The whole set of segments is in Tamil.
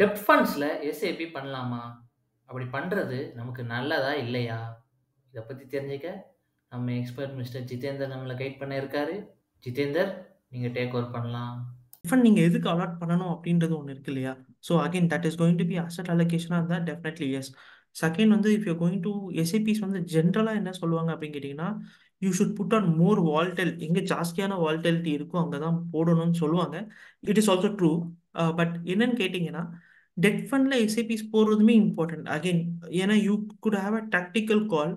டெப்ட் ஃபண்ட்ஸ்ல எஸ்ஐபி பண்ணலாமா? அப்படி பண்றது நமக்கு நல்லதா? இல்லையா? இத பத்தி தெரிஞ்சுக்க நம்ம எக்ஸ்பர்ட் மிஸ்டர் ஜிதேந்தர் நம்மள கைட் பண்ண இருக்காரு. ஜிதேந்தர், நீங்க டேக் ஓவர் பண்ணலாம். ஃபண்ட் நீங்க எதுக்கு அலாட் பண்ணணும் அப்படின்றது ஒண்ணு இருக்கு இல்லையா? So again that is going to be asset அலோகேஷனா இருந்தா டெஃபினெட்லி எஸ். செகண்ட் வந்து if you going to SIPs வந்து ஜென்ரலா என்ன சொல்லுவாங்க அப்படின்னு கேட்டீங்கன்னா, you should put on more volatile. எங்க ஜாஸ்தியான வால்டைலிட்டி இருக்கோ அங்க தான் போடணும்னு சொல்லுவாங்க. It is also true. But என்னன்னு கேட்டீங்கன்னா, டெட் ஃபண்ட்ல எஸ்ஐபிஸ் போடுறதுமே இம்பார்ட்டன்ட். அகைன் ஏன்னா you could have a tactical call.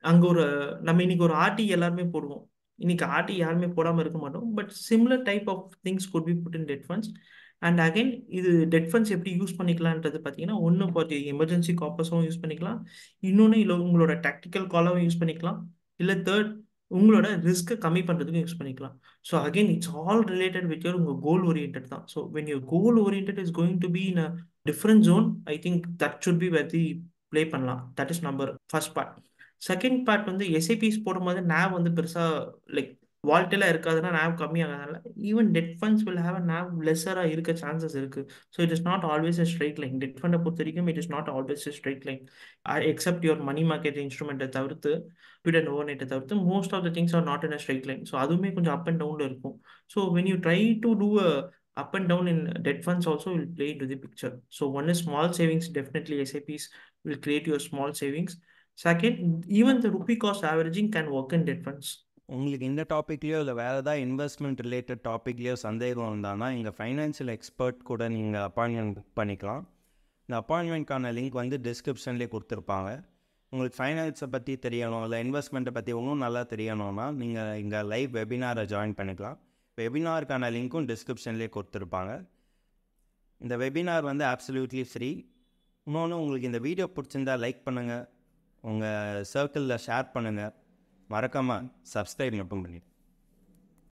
அங்க ஒரு நம்ம இன்னைக்கு ஒரு ஆர்டி எல்லாருமே போடுவோம். இன்னைக்கு ஆர்டி யாருமே போடாம இருக்க மாட்டோம். But similar type of things could be put in debt funds. And again இது டெட் ஃபண்ட்ஸ் எப்படி யூஸ் பண்ணிக்கலான்றது பார்த்தீங்கன்னா, ஒன்று ஃபார் எமர்ஜென்சி காப்பர்ஸும் யூஸ் பண்ணிக்கலாம். இன்னொன்று இல்லை உங்களோட டாக்டிக்கல் காலாகவும் யூஸ் பண்ணிக்கலாம். இல்லை தேர்ட் உங்களோட ரிஸ்க்கை கம்மி பண்ணுறதுக்கும் யூஸ் பண்ணிக்கலாம். So again it's all related with your உங்கள் கோல் ஓரியன்ட் தான். So when your goal orient is going to be in a different zone, I think that should be very play பண்ணலாம். That is number first part. Second part வந்து எஸ்ஐபிஸ் போடும்போது NAV வந்து பெருசாக லைக் வால்டெல்லாம் இருக்காதுன்னா NAV கம்மியாகிறதுனால even debt funds will have a NAV லெஸராக இருக்க சான்சஸ் இருக்கு. So it is not always a straight line. Debt ஃபண்டை பொறுத்த வரைக்கும் it is not always a straight line. Except your money market இன்ஸ்ட்ருமெண்ட்டை தவிர்த்து, பிட் அண்ட் ஓவர் நைட்டை தவிர்த்து most of the things are not in a straight line. So அதுவுமே கொஞ்சம் அப் அண்ட் டவுனில் இருக்கும். So when you try to do a up and down in debt funds also will play into the picture. So one is small savings, definitely SIPs will create your small savings. Second, even the rupee cost averaging can work in debt funds. உங்களுக்கு இந்த டாப்பிக்லேயோ இல்லை வேறு ஏதாவது இன்வெஸ்ட்மெண்ட் ரிலேட்டட் டாப்பிக்லேயோ சந்தேகம் இருந்தானா எங்கள் ஃபைனான்ஷியல் எக்ஸ்பர்ட் கூட நீங்கள் அப்பாயின்மெண்ட் புக் பண்ணிக்கலாம். இந்த அப்பாயின்மெண்ட்கான லிங்க் வந்து டிஸ்கிரிப்ஷன்லேயே கொடுத்துருப்பாங்க. உங்களுக்கு ஃபைனான்ஸை பற்றி தெரியணும் இல்லை இன்வெஸ்ட்மெண்ட்டை பற்றி இன்னும் நல்லா தெரியணும்னா நீங்கள் இங்கே லைவ் வெபினாரை ஜாயின் பண்ணிக்கலாம். வெபினாருக்கான லிங்க்கும் டிஸ்கிரிப்ஷன்லேயே கொடுத்துருப்பாங்க. இந்த வெபினார் வந்து அப்சல்யூட்லி ஃப்ரீ. இன்னொன்று, உங்களுக்கு இந்த வீடியோ பிடிச்சிருந்தா லைக் பண்ணுங்கள், உங்கள் சர்க்கிளில் ஷேர் பண்ணுங்கள், மறக்காமல் சப்ஸ்கிரைப் மட்டும் பண்ணிடுங்க.